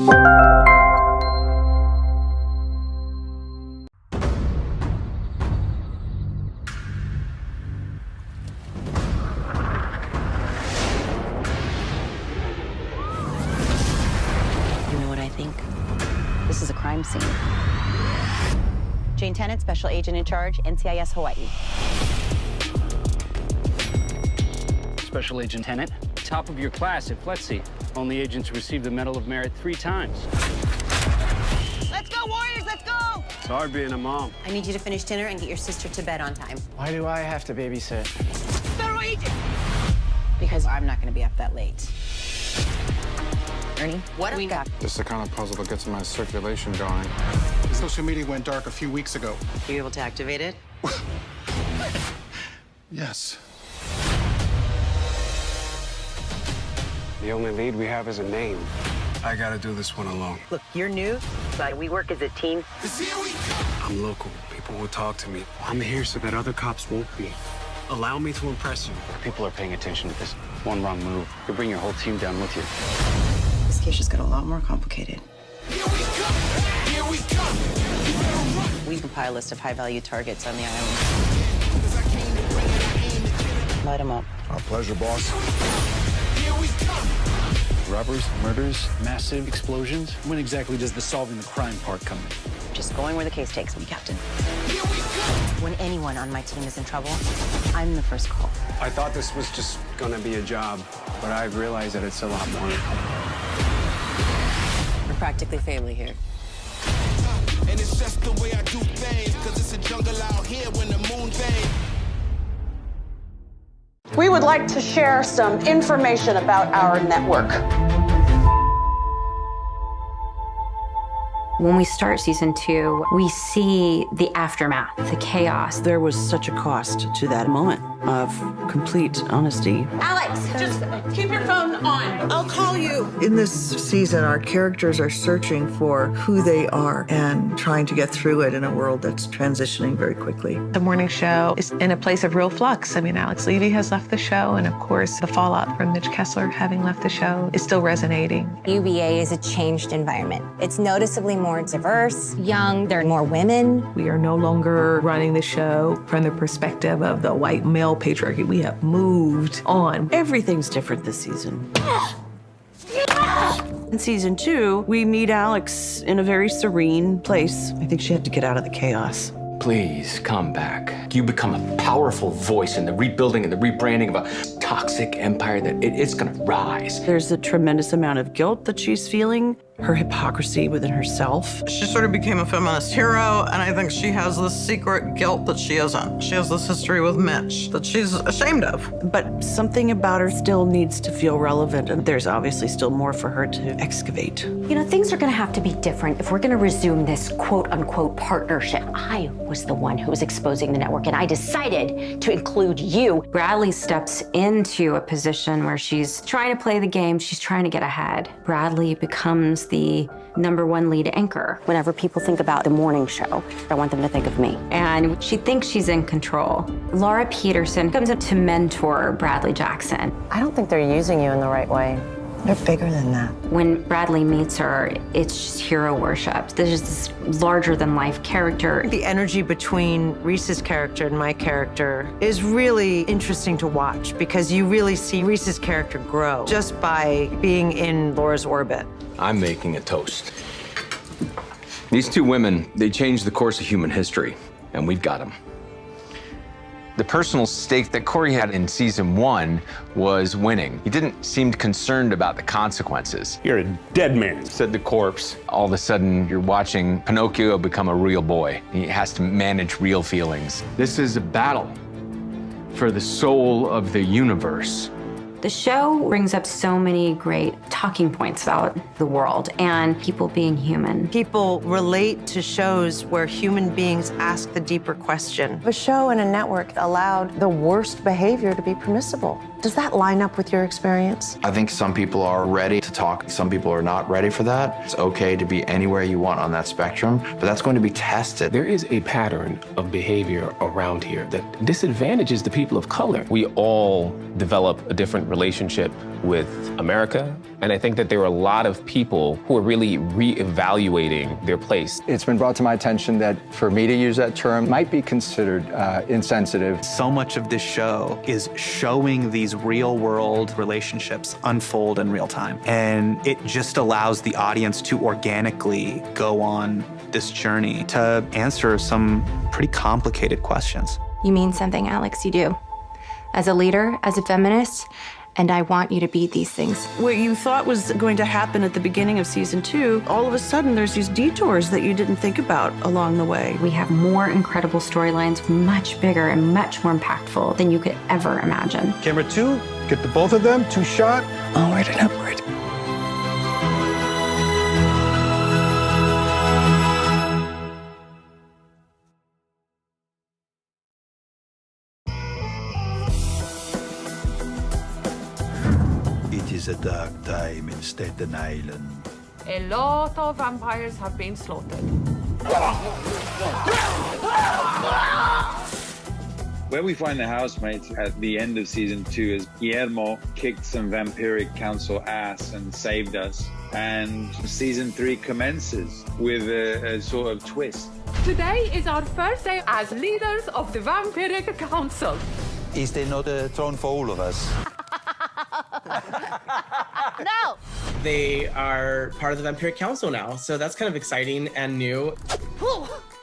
You know what I think? This is a crime scene. Jane Tennant, Special Agent in Charge, NCIS Hawaii. Special Agent Tennant, top of your class at FLETC. Only agents received the Medal of Merit 3 times. Let's go, Warriors, let's go! It's hard being a mom. I need you to finish dinner and get your sister to bed on time. Why do I have to babysit? Federal agent! Because I'm not gonna be up that late. Ernie, what do we got? This is the kind of puzzle that gets my circulation going. Social media went dark a few weeks ago. Are you able to activate it? Yes. The only lead we have is a name. I gotta do this one alone. Look, you're new, but we work as a team. I'm local. People will talk to me. I'm here so that other cops won't be. Allow me to impress you. People are paying attention to this. One wrong move could bring your whole team down with you. This case just got a lot more complicated. We compile a list of high-value targets on the island. Light them up. Our pleasure, boss. Robberies, murders, massive explosions. When exactly does the solving the crime part come in? Just going where the case takes me, Captain. When anyone on my team is in trouble, I'm the first call. I thought this was just gonna be a job, but I've realized that it's a lot more. We're practically family here. And it's just the way I do things, 'cause it's a jungle out here when the moon fades. We would like to share some information about our network. When we start season 2, we see the aftermath, the chaos. There was such a cost to that moment of complete honesty. Alex, just keep your phone on. I'll call you. In this season, our characters are searching for who they are and trying to get through it in a world that's transitioning very quickly. The morning show is in a place of real flux. I mean, Alex Levy has left the show, and of course, the fallout from Mitch Kessler having left the show is still resonating. UBA is a changed environment. It's noticeably more diverse, young, there are more women. We are no longer running the show from the perspective of the white male patriarchy. We have moved on. Everything's different this season. In season 2, we meet Alex in a very serene place. I think she had to get out of the chaos. Please come back. You become a powerful voice in the rebuilding and the rebranding of a toxic empire that it's gonna rise. There's a tremendous amount of guilt that she's feeling, her hypocrisy within herself. She sort of became a feminist hero, and I think she has this secret guilt that she isn't. She has this history with Mitch that she's ashamed of. But something about her still needs to feel relevant, and there's obviously still more for her to excavate. You know, things are gonna have to be different if we're gonna resume this quote-unquote partnership. I was the one who was exposing the network, and I decided to include you. Bradley steps into a position where she's trying to play the game, she's trying to get ahead. Bradley becomes the #1 lead anchor. Whenever people think about the morning show, I want them to think of me. And she thinks she's in control. Laura Peterson comes up to mentor Bradley Jackson. I don't think they're using you in the right way. They're bigger than that. When Bradley meets her, it's just hero worship. There's just this larger-than-life character. The energy between Reese's character and my character is really interesting to watch because you really see Reese's character grow just by being in Laura's orbit. I'm making a toast. These two women, they changed the course of human history, and we've got them. The personal stake that Corey had in season 1 was winning. He didn't seem concerned about the consequences. You're a dead man, said the corpse. All of a sudden, you're watching Pinocchio become a real boy. He has to manage real feelings. This is a battle for the soul of the universe. The show brings up so many great talking points about the world and people being human. People relate to shows where human beings ask the deeper question. A show and a network allowed the worst behavior to be permissible. Does that line up with your experience? I think some people are ready to talk. Some people are not ready for that. It's okay to be anywhere you want on that spectrum, but that's going to be tested. There is a pattern of behavior around here that disadvantages the people of color. We all develop a different relationship with America, and I think that there are a lot of people who are really reevaluating their place. It's been brought to my attention that for me to use that term might be considered insensitive. So much of this show is showing these real-world relationships unfold in real time, and it just allows the audience to organically go on this journey to answer some pretty complicated questions. You mean something, Alex, you do. As a leader, as a feminist, and I want you to be these things. What you thought was going to happen at the beginning of season 2, all of a sudden there's these detours that you didn't think about along the way. We have more incredible storylines, much bigger and much more impactful than you could ever imagine. Camera 2, get the both of them, 2 shot. Onward and upward. It is a dark time in Staten Island. A lot of vampires have been slaughtered. Where we find the housemates at the end of season 2 is Guillermo kicked some vampiric council ass and saved us. And season 3 commences with a sort of twist. Today is our first day as leaders of the Vampiric Council. Is there not a throne for all of us? No! They are part of the Vampiric Council now, so that's kind of exciting and new.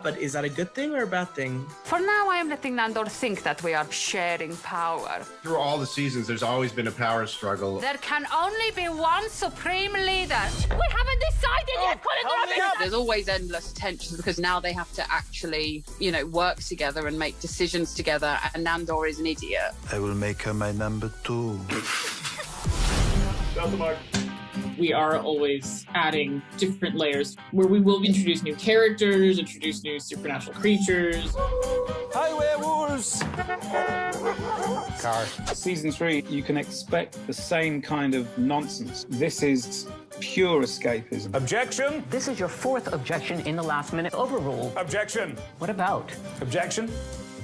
But is that a good thing or a bad thing? For now, I am letting Nandor think that we are sharing power. Through all the seasons, there's always been a power struggle. There can only be one supreme leader. We haven't decided yet! There's always endless tension because now they have to actually, work together and make decisions together, and Nandor is an idiot. I will make her my number 2. We are always adding different layers where we will introduce new characters, introduce new supernatural creatures. Hi, werewolves! Season 3, you can expect the same kind of nonsense. This is pure escapism. Objection! This is your 4th objection in the last minute. Overrule. Objection! What about? Objection!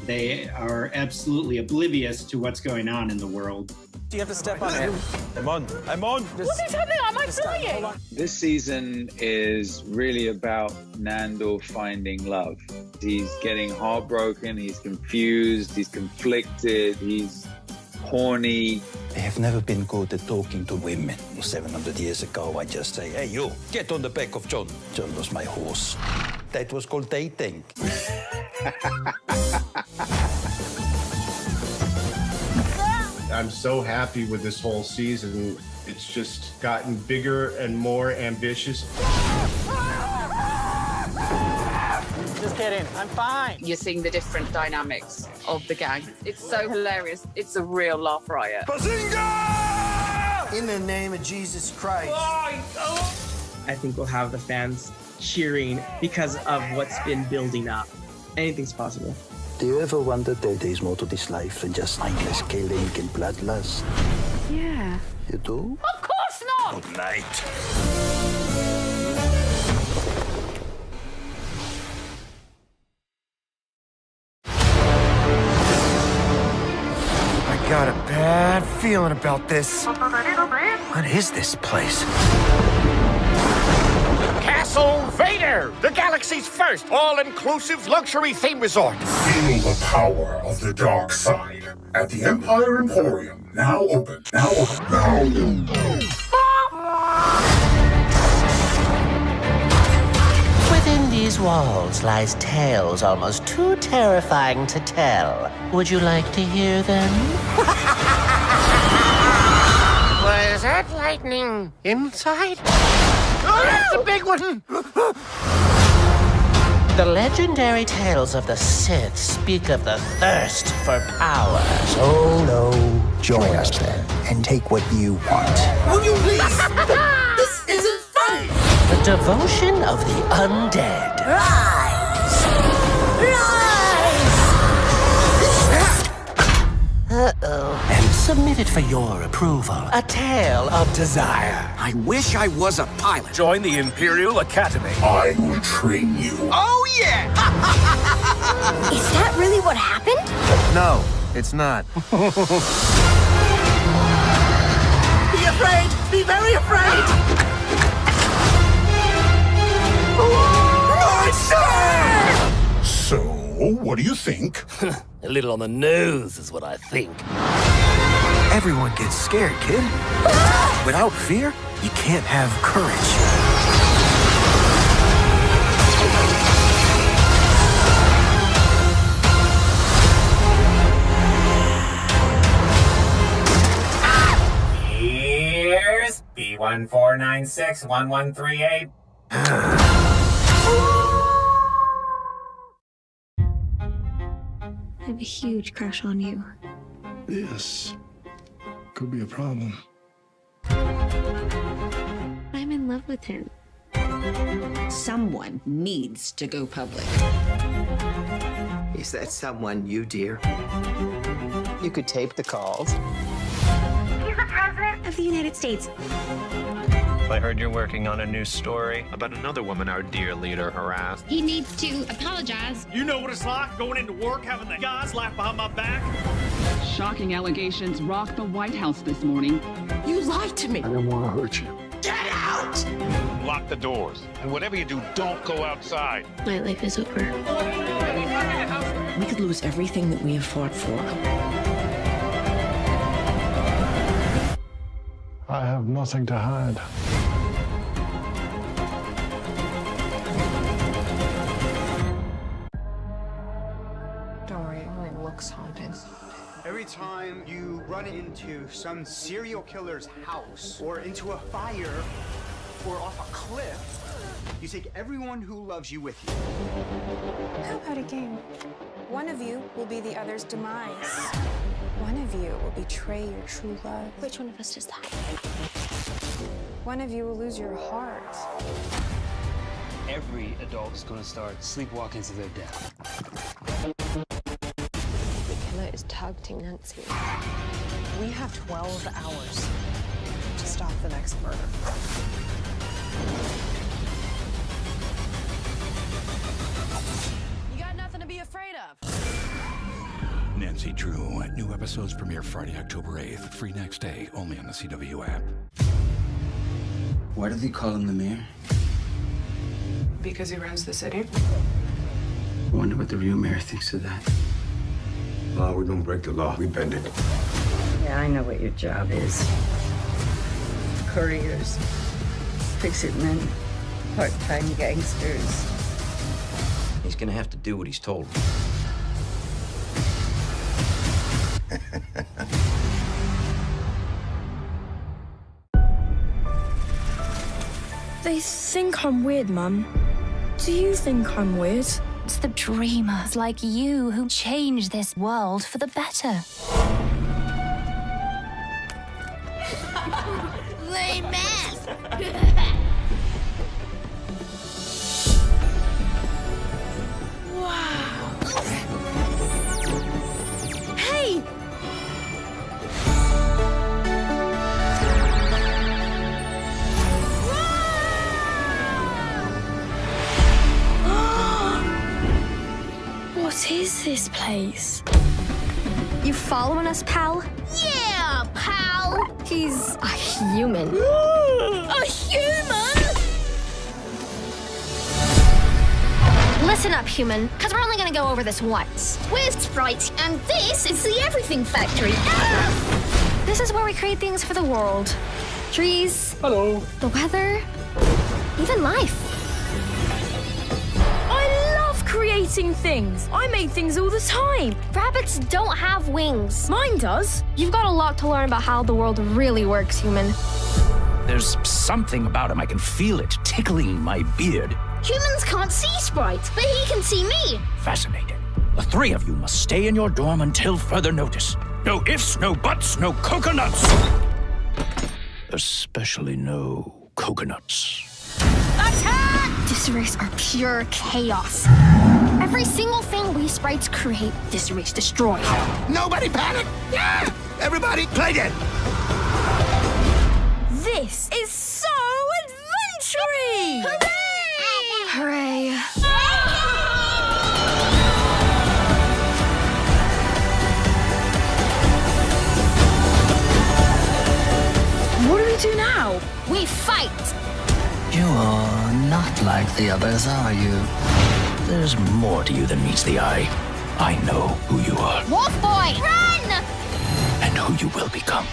They are absolutely oblivious to what's going on in the world. You have to step on it. I'm on. What is happening? Am I flying? This season is really about Nandor finding love. He's getting heartbroken, he's confused, he's conflicted, he's horny. I have never been good at talking to women. 700 years ago, I just say, hey, you, get on the back of John. John was my horse. That was called dating. I'm so happy with this whole season. It's just gotten bigger and more ambitious. Just kidding, I'm fine. You're seeing the different dynamics of the gang. It's so hilarious. It's a real laugh riot. Bazinga! In the name of Jesus Christ. I think we'll have the fans cheering because of what's been building up. Anything's possible. Do you ever wonder that there's more to this life than just mindless killing and bloodlust? Yeah. You do? Of course not! Good night. I got a bad feeling about this. What is this place? Castle Vader, the galaxy's first all-inclusive luxury theme resort. Feel the power of the dark side at the Empire Emporium. Now open. Now open. Now open. Within these walls lies tales almost too terrifying to tell. Would you like to hear them? Was that lightning inside? Oh, that's a big one! The legendary tales of the Sith speak of the thirst for power. Oh no. Join us then and take what you want. Will you please? This isn't fun! The devotion of the undead. Rise! Rise! Uh-oh. And submitted for your approval. A tale of desire. I wish I was a pilot. Join the Imperial Academy. I will train you. Oh, yeah! Is that really what happened? No, it's not. Be afraid! Be very afraid! Monster! So, what do you think? A little on the nose is what I think. Everyone gets scared, kid. Without fear, you can't have courage. Here's B14961138. I have a huge crush on you. This could be a problem. I'm in love with him. Someone needs to go public. Is that someone you, dear? You could tape the calls. He's the president of the United States. I heard you're working on a new story about another woman our dear leader harassed. He needs to apologize. You know what it's like going into work having the guys laugh behind my back? Shocking allegations rocked the White House this morning. You lied to me. I didn't want to hurt you. Get out! Lock the doors. And whatever you do, don't go outside. My life is over. We could lose everything that we have fought for. I have nothing to hide. Don't worry, it only looks haunted. Every time you run into some serial killer's house, or into a fire, or off a cliff, you take everyone who loves you with you. How about a game? One of you will be the other's demise. One of you will betray your true love. Which one of us does that? One of you will lose your heart. Every adult's gonna start sleepwalking to their death. The killer is targeting Nancy. We have 12 hours to stop the next murder. You got nothing to be afraid of. Nancy Drew. New episodes premiere Friday, October 8th. Free next day, only on the CW app. Why do they call him the mayor? Because he runs the city. I wonder what the real mayor thinks of that. Law, we don't break the law. We bend it. Yeah, I know what your job is. Couriers, fix-it men, part-time gangsters. He's gonna have to do what he's told. They think I'm weird, Mum. Do you think I'm weird? It's the dreamers like you who change this world for the better. They mess! Wow! Hey! What is this place? You following us, pal? Yeah, pal! He's a human. A human? Listen up, human, because we're only going to go over this once. We're Sprite, and this is the Everything Factory. This is where we create things for the world. Trees. Hello. The weather. Even life. I love creating things. I make things all the time. Rabbits don't have wings. Mine does. You've got a lot to learn about how the world really works, human. There's something about him. I can feel it tickling my beard. Humans can't see Sprite, but he can see me. Fascinating. The three of you must stay in your dorm until further notice. No ifs, no buts, no coconuts. Especially no coconuts. Attack! This race are pure chaos. Every single thing we sprites create, this race destroys. Nobody panic! Yeah! Everybody, play dead! This is so adventure-y! Hooray! What do we do now? We fight! You are not like the others, are you? There's more to you than meets the eye. I know who you are WOLFBOY, run! and who you will become.